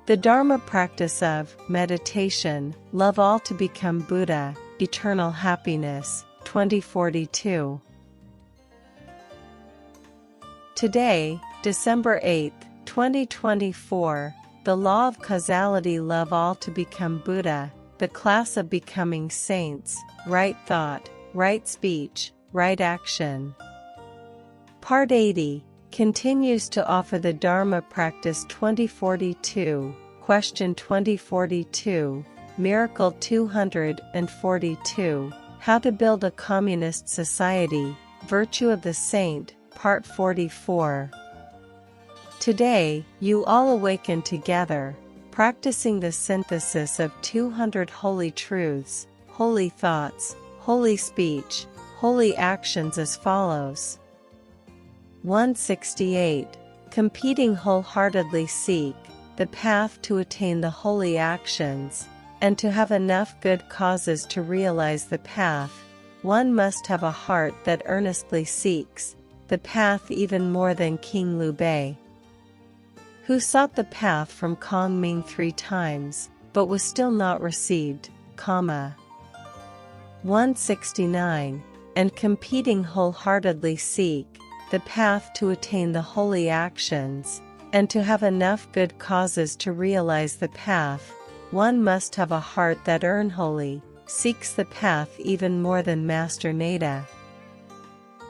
The Dharma practice of meditation, love all to become Buddha, eternal happiness, 2042. Today, December 8, 2024, the law of causality, love all to become Buddha, the class of becoming saints, right thought, right speech, right action. Part 80 continues to offer the Dharma practice 2042, question 2042, miracle 242, how to build a communist society, virtue of the saint, part 44. Today, you all awaken together, practicing the synthesis of 200 holy truths, holy thoughts, holy speech, holy actions as follows. 168. Competing wholeheartedly seek the path to attain the holy actions, and to have enough good causes to realize the path, one must have a heart that earnestly seeks the path even more than King Liu Bei, who sought the path from Kong Ming 3 times, but was still not received, 169. And competing wholeheartedly seek the path to attain the holy actions, and to have enough good causes to realize the path, one must have a heart that earnestly seeks the path even more than Master Nada,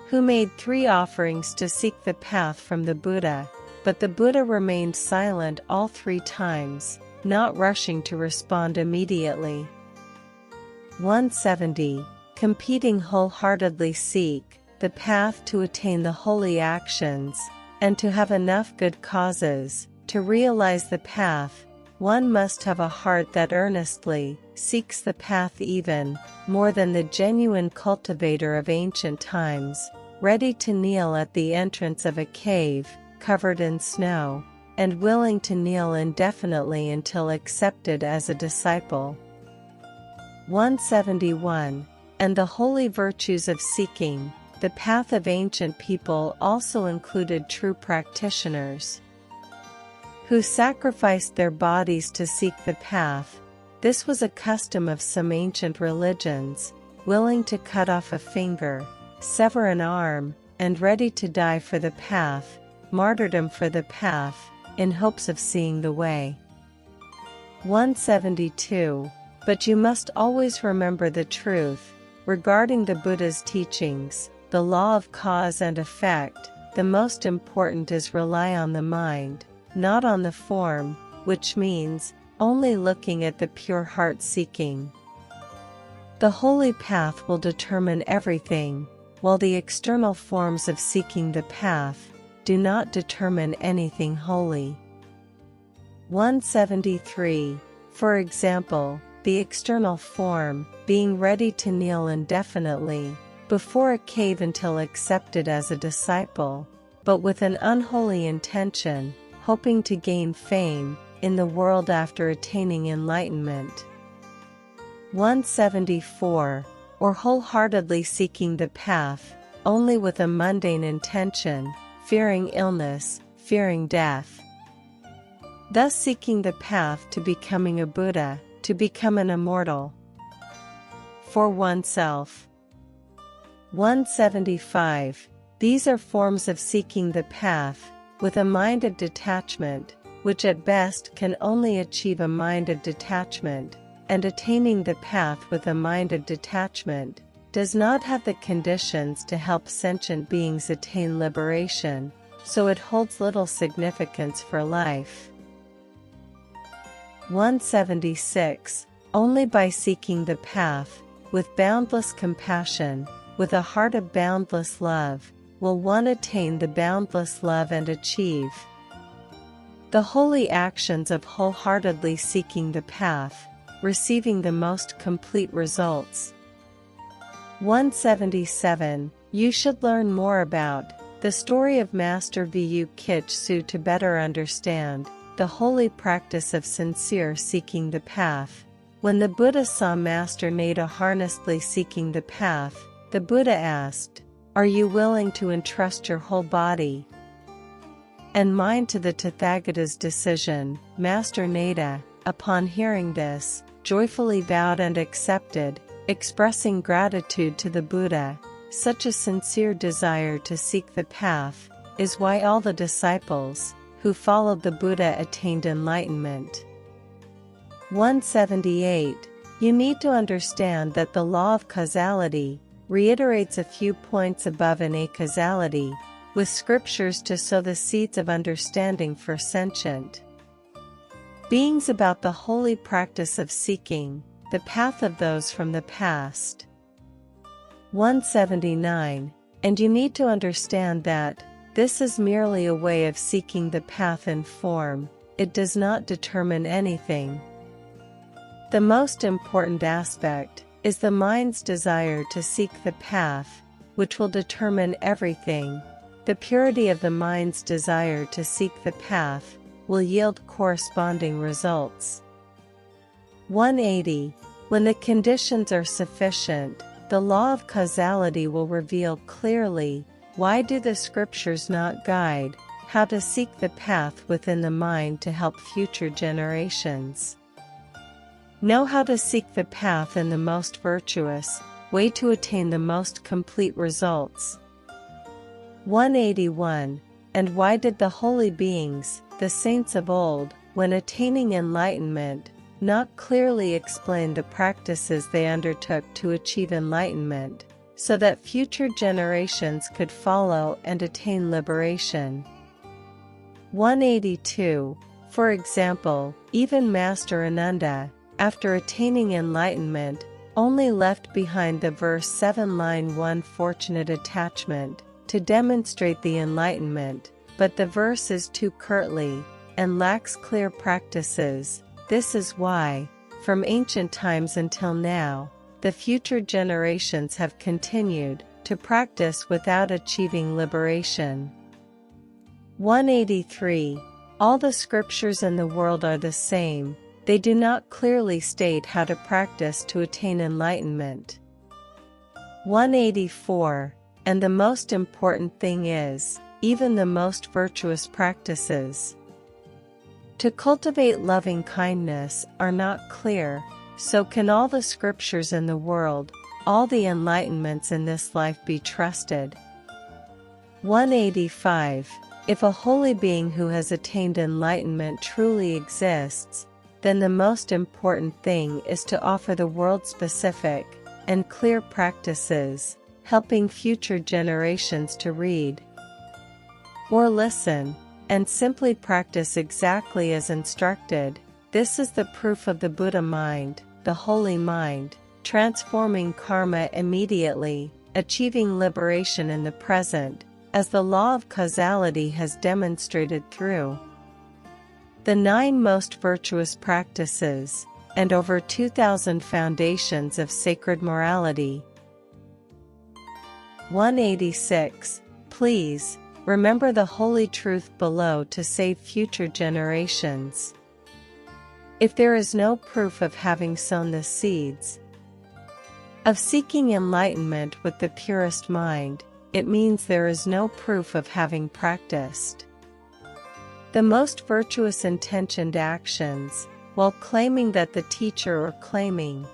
who made 3 offerings to seek the path from the Buddha, but the Buddha remained silent all 3 times, not rushing to respond immediately. 170. Competing wholeheartedly seek the path to attain the holy actions, and to have enough good causes to realize the path, one must have a heart that earnestly seeks the path even more than the genuine cultivator of ancient times, ready to kneel at the entrance of a cave covered in snow, and willing to kneel indefinitely until accepted as a disciple. 171. And the holy virtues of seeking the path of ancient people also included true practitioners, who sacrificed their bodies to seek the path. This was a custom of some ancient religions, willing to cut off a finger, sever an arm, and ready to die for the path, martyrdom for the path, in hopes of seeing the way. 172. But you must always remember the truth regarding the Buddha's teachings, the law of cause and effect. The most important is rely on the mind, not on the form, which means only looking at the pure heart seeking. The holy path will determine everything, while the external forms of seeking the path do not determine anything holy. 173. For example, the external form, being ready to kneel indefinitely before a cave until accepted as a disciple, but with an unholy intention, hoping to gain fame in the world after attaining enlightenment. 174. Or wholeheartedly seeking the path, only with a mundane intention, fearing illness, fearing death. Thus seeking the path to becoming a Buddha, to become an immortal. For oneself. 175. These are forms of seeking the path, with a mind of detachment, which at best can only achieve a mind of detachment, and attaining the path with a mind of detachment does not have the conditions to help sentient beings attain liberation, so it holds little significance for life. 176. Only by seeking the path, with boundless compassion, with a heart of boundless love, will one attain the boundless love and achieve the holy actions of wholeheartedly seeking the path, receiving the most complete results. 177. You should learn more about the story of Master Vu Kich Su to better understand the holy practice of sincere seeking the path. When the Buddha saw Master Nada harnessly seeking the path, the Buddha asked, "Are you willing to entrust your whole body and mind to the Tathagata's decision. Master Nada, upon hearing this, joyfully bowed and accepted, expressing gratitude to the Buddha. Such a sincere desire to seek the path is why all the disciples who followed the Buddha attained enlightenment. 178. You need to understand that the law of causality reiterates a few points above in acausality, with scriptures to sow the seeds of understanding for sentient beings about the holy practice of seeking the path of those from the past. 179. And you need to understand that this is merely a way of seeking the path in form, it does not determine anything. The most important aspect is the mind's desire to seek the path, which will determine everything. The purity of the mind's desire to seek the path will yield corresponding results. 180. When the conditions are sufficient, the law of causality will reveal clearly why do the scriptures not guide how to seek the path within the mind to help future generations know how to seek the path in the most virtuous way to attain the most complete results. 181. And why did the holy beings, the saints of old, when attaining enlightenment, not clearly explain the practices they undertook to achieve enlightenment, so that future generations could follow and attain liberation? 182. For example, even Master Ananda, after attaining enlightenment, only left behind the verse 7 line 1 fortunate attachment to demonstrate the enlightenment, but the verse is too curtly and lacks clear practices. This is why, from ancient times until now, the future generations have continued to practice without achieving liberation. 183. All the scriptures in the world are the same, they do not clearly state how to practice to attain enlightenment. 184. And the most important thing is, even the most virtuous practices to cultivate loving kindness are not clear, so can all the scriptures in the world, all the enlightenments in this life be trusted? 185. If a holy being who has attained enlightenment truly exists, then the most important thing is to offer the world-specific and clear practices, helping future generations to read or listen, and simply practice exactly as instructed. This is the proof of the Buddha mind, the holy mind, transforming karma immediately, achieving liberation in the present, as the law of causality has demonstrated through the 9 most virtuous practices, and over 2,000 foundations of sacred morality. 186. Please, remember the holy truth below to save future generations. If there is no proof of having sown the seeds of seeking enlightenment with the purest mind, it means there is no proof of having practiced the most virtuous intentioned actions, while claiming that the teacher or claiming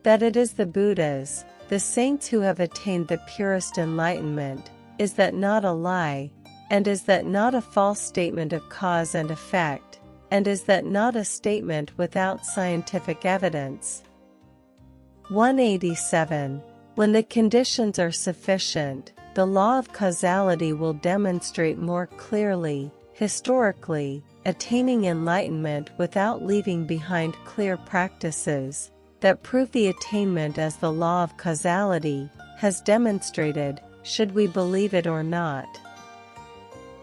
that it is the Buddhas, the saints who have attained the purest enlightenment. Is that not a lie, and is that not a false statement of cause and effect, and is that not a statement without scientific evidence? 187. When the conditions are sufficient, the law of causality will demonstrate more clearly, historically, attaining enlightenment without leaving behind clear practices that prove the attainment as the law of causality has demonstrated, should we believe it or not.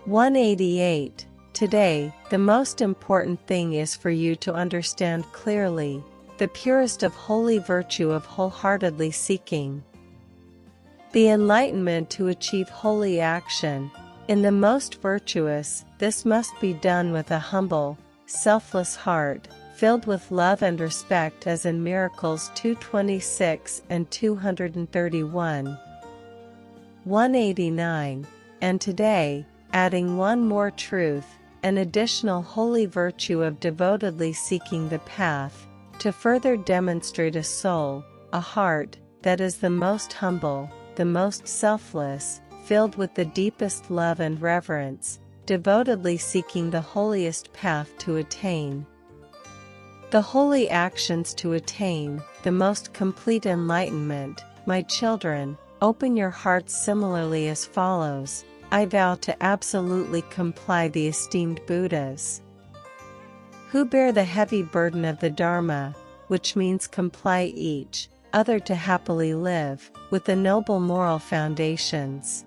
188. Today, the most important thing is for you to understand clearly the purest of holy virtue of wholeheartedly seeking the enlightenment to achieve holy action. In the most virtuous, this must be done with a humble, selfless heart, filled with love and respect, as in Miracles 226 and 231. 189. And today, adding one more truth, an additional holy virtue of devotedly seeking the path, to further demonstrate a soul, a heart, that is the most humble, the most selfless, filled with the deepest love and reverence, devotedly seeking the holiest path to attain the holy actions to attain the most complete enlightenment. My children, open your hearts similarly as follows. I vow to absolutely comply the esteemed Buddhas who bear the heavy burden of the Dharma, which means comply each other to happily live, with the noble moral foundations.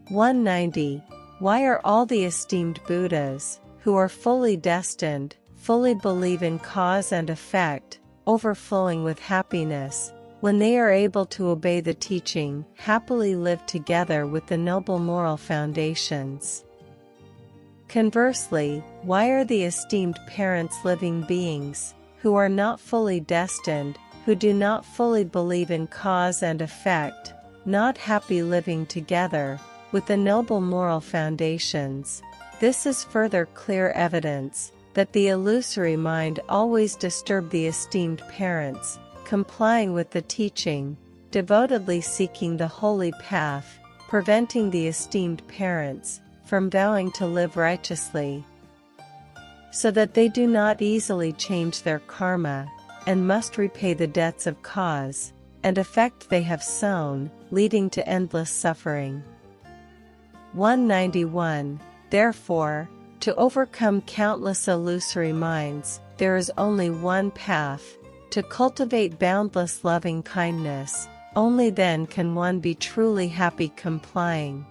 190. Why are all the esteemed Buddhas, who are fully destined, fully believe in cause and effect, overflowing with happiness, when they are able to obey the teaching, happily live together with the noble moral foundations? Conversely, why are the esteemed parents living beings, who are not fully destined, who do not fully believe in cause and effect, not happy living together with the noble moral foundations? This is further clear evidence that the illusory mind always disturbed the esteemed parents, complying with the teaching, devotedly seeking the holy path, preventing the esteemed parents from vowing to live righteously, so that they do not easily change their karma, and must repay the debts of cause and effect they have sown, leading to endless suffering. 191. Therefore, to overcome countless illusory minds, there is only one path: to cultivate boundless loving kindness. Only then can one be truly happy complying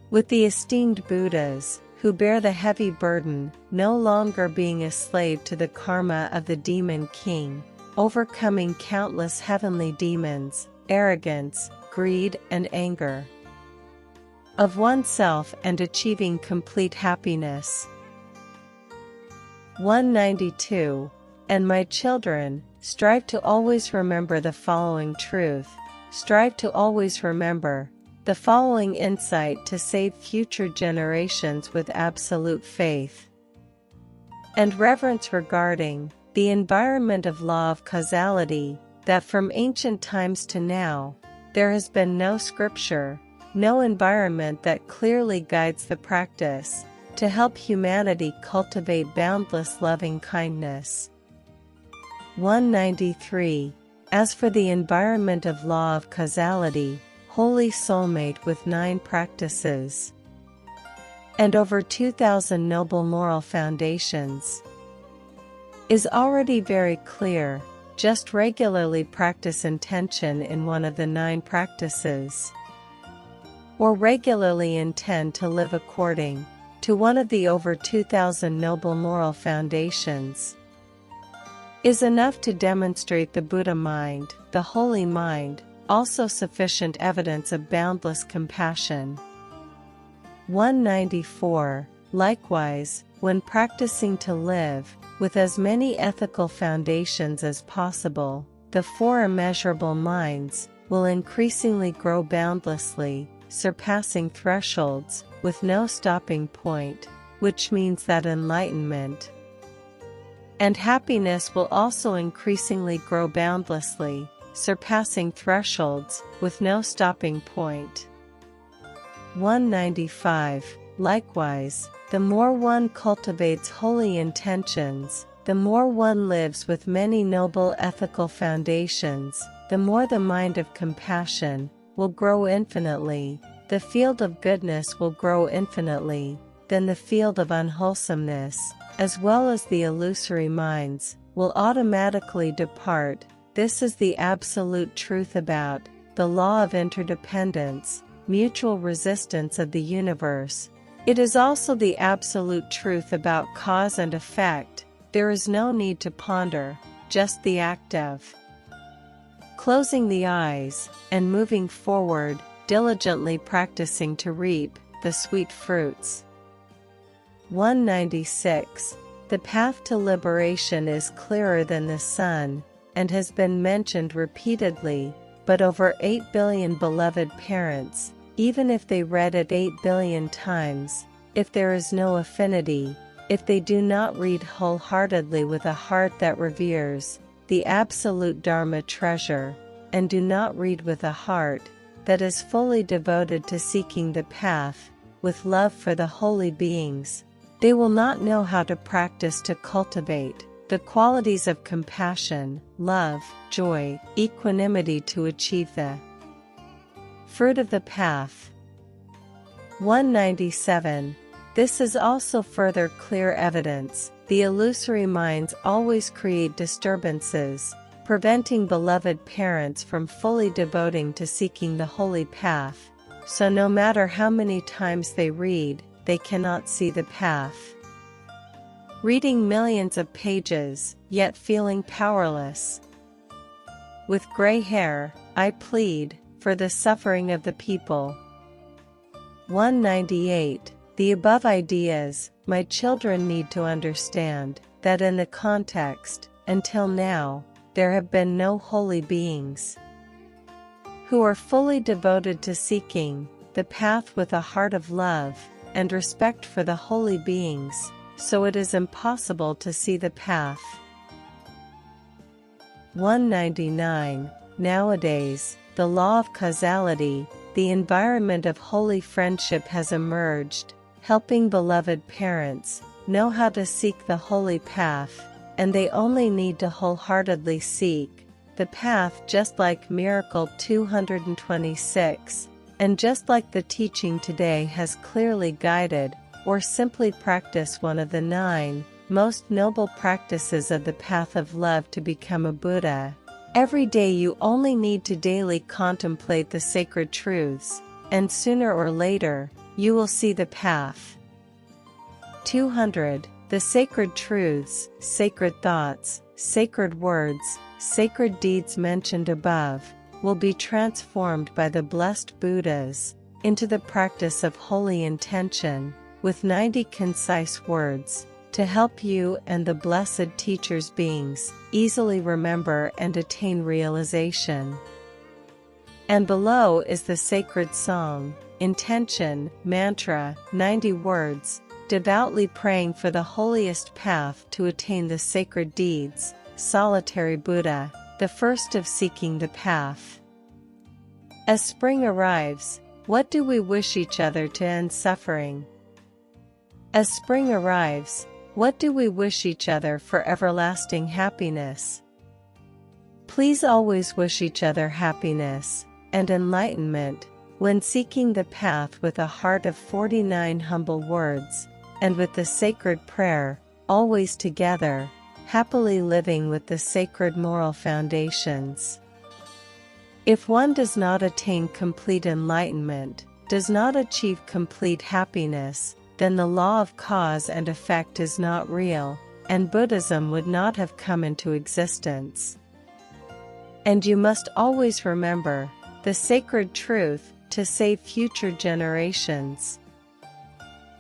with the esteemed Buddhas, who bear the heavy burden, no longer being a slave to the karma of the demon king, overcoming countless heavenly demons, arrogance, greed and anger of oneself, and achieving complete happiness. 192. And my children, strive to always remember the following truth. Strive to always remember the following insight to save future generations with absolute faith and reverence regarding the environment of law of causality, that from ancient times to now, there has been no scripture, no environment that clearly guides the practice to help humanity cultivate boundless loving kindness. 193. As for the environment of law of causality, holy soulmate with 9 practices and over 2,000 noble moral foundations, is already very clear. Just regularly practice intention in one of the 9 practices, or regularly intend to live according to one of the over 2,000 noble moral foundations, is enough to demonstrate the Buddha mind, the holy mind, also sufficient evidence of boundless compassion. 194. Likewise, when practicing to live with as many ethical foundations as possible, the 4 immeasurable minds will increasingly grow boundlessly, surpassing thresholds, with no stopping point, which means that enlightenment and happiness will also increasingly grow boundlessly, surpassing thresholds, with no stopping point. 195. Likewise, the more one cultivates holy intentions, the more one lives with many noble ethical foundations, the more the mind of compassion will grow infinitely, the field of goodness will grow infinitely, then the field of unwholesomeness, as well as the illusory minds, will automatically depart. This is the absolute truth about the law of interdependence, mutual resistance of the universe. It is also the absolute truth about cause and effect. There is no need to ponder, just the act of closing the eyes and moving forward, diligently practicing to reap the sweet fruits. 196. The path to liberation is clearer than the sun, and has been mentioned repeatedly, but over 8 billion beloved parents, even if they read it 8 billion times, if there is no affinity, if they do not read wholeheartedly with a heart that reveres the absolute Dharma treasure, and do not read with a heart that is fully devoted to seeking the path, with love for the holy beings, they will not know how to practice to cultivate the qualities of compassion, love, joy, equanimity to achieve the fruit of the path. 197. This is also further clear evidence. The illusory minds always create disturbances, preventing beloved parents from fully devoting to seeking the holy path, so no matter how many times they read, they cannot see the path. Reading millions of pages, yet feeling powerless. With gray hair, I plead for the suffering of the people. 198. The above ideas, my children need to understand that in the context, until now, there have been no holy beings who are fully devoted to seeking the path with a heart of love and respect for the holy beings, so it is impossible to see the path. 199. Nowadays, the law of causality, the environment of holy friendship has emerged, helping beloved parents know how to seek the holy path, and they only need to wholeheartedly seek the path, just like Miracle 226, and just like the teaching today has clearly guided, or simply practice one of the 9 most noble practices of the path of love to become a Buddha. Every day you only need to daily contemplate the sacred truths, and sooner or later, you will see the path. 200. The sacred truths, sacred thoughts, sacred words, sacred deeds mentioned above, will be transformed by the blessed Buddhas into the practice of holy intention, with 90 concise words, to help you and the blessed teacher's beings easily remember and attain realization. And below is the sacred song, intention, mantra, 90 words, devoutly praying for the holiest path to attain the sacred deeds, solitary Buddha, the first of seeking the path. As spring arrives, what do we wish each other to end suffering? As spring arrives, what do we wish each other for everlasting happiness? Please always wish each other happiness and enlightenment when seeking the path with a heart of 49 humble words, and with the sacred prayer, always together, happily living with the sacred moral foundations. If one does not attain complete enlightenment, does not achieve complete happiness, then the law of cause and effect is not real, and Buddhism would not have come into existence. And you must always remember the sacred truth to save future generations.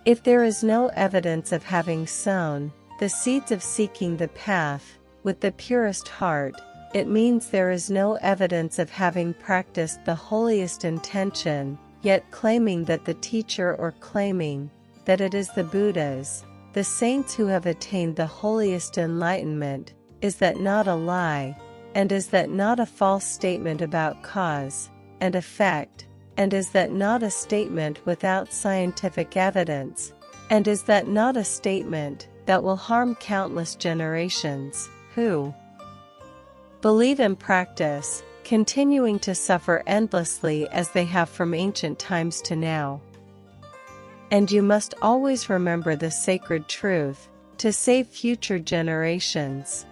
If there is no evidence of having sown the seeds of seeking the path with the purest heart, it means there is no evidence of having practiced the holiest intention, yet claiming that the teacher, or claiming that it is the Buddhas, the saints who have attained the holiest enlightenment. Is that not a lie? And is that not a false statement about cause and effect? And is that not a statement without scientific evidence? And is that not a statement that will harm countless generations, who believe and practice, continuing to suffer endlessly as they have from ancient times to now? And you must always remember the sacred truth, to save future generations.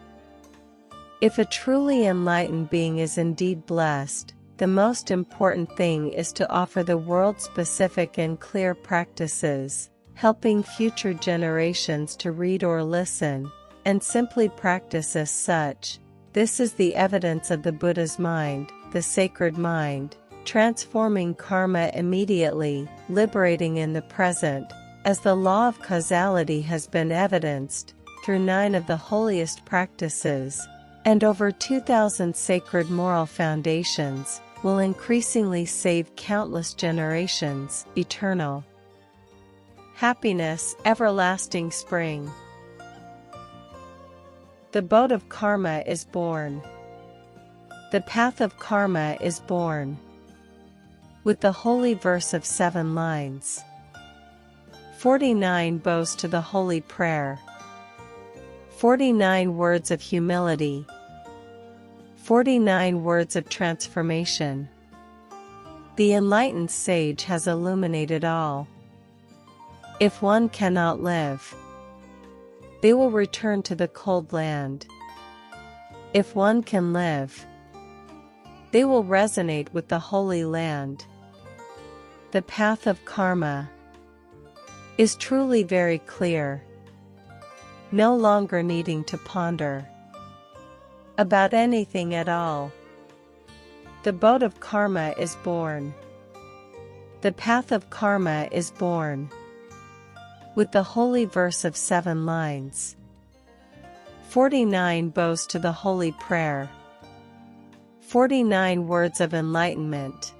If a truly enlightened being is indeed blessed, the most important thing is to offer the world specific and clear practices, helping future generations to read or listen, and simply practice as such. This is the evidence of the Buddha's mind, the sacred mind, transforming karma immediately, liberating in the present, as the law of causality has been evidenced through 9 of the holiest practices, and over 2,000 sacred moral foundations, will increasingly save countless generations, eternal. Happiness, everlasting spring. The boat of karma is born. The path of karma is born. With the holy verse of 7 lines. 49 bows to the holy prayer. 49 words of humility. 49 words of transformation. The enlightened sage has illuminated all. If one cannot live, they will return to the cold land. If one can live, they will resonate with the holy land. The path of karma is truly very clear, no longer needing to ponder about anything at all. The boat of karma is born. The path of karma is born. With the holy verse of 7 lines. 49 bows to the holy prayer. 49 words of enlightenment.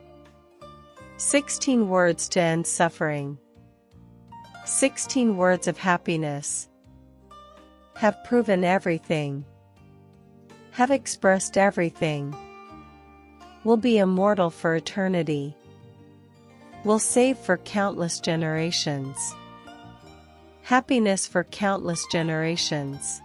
16 words to end suffering. 16 words of happiness. Have proven everything. Have expressed everything. Will be immortal for eternity. Will save for countless generations. Happiness for countless generations.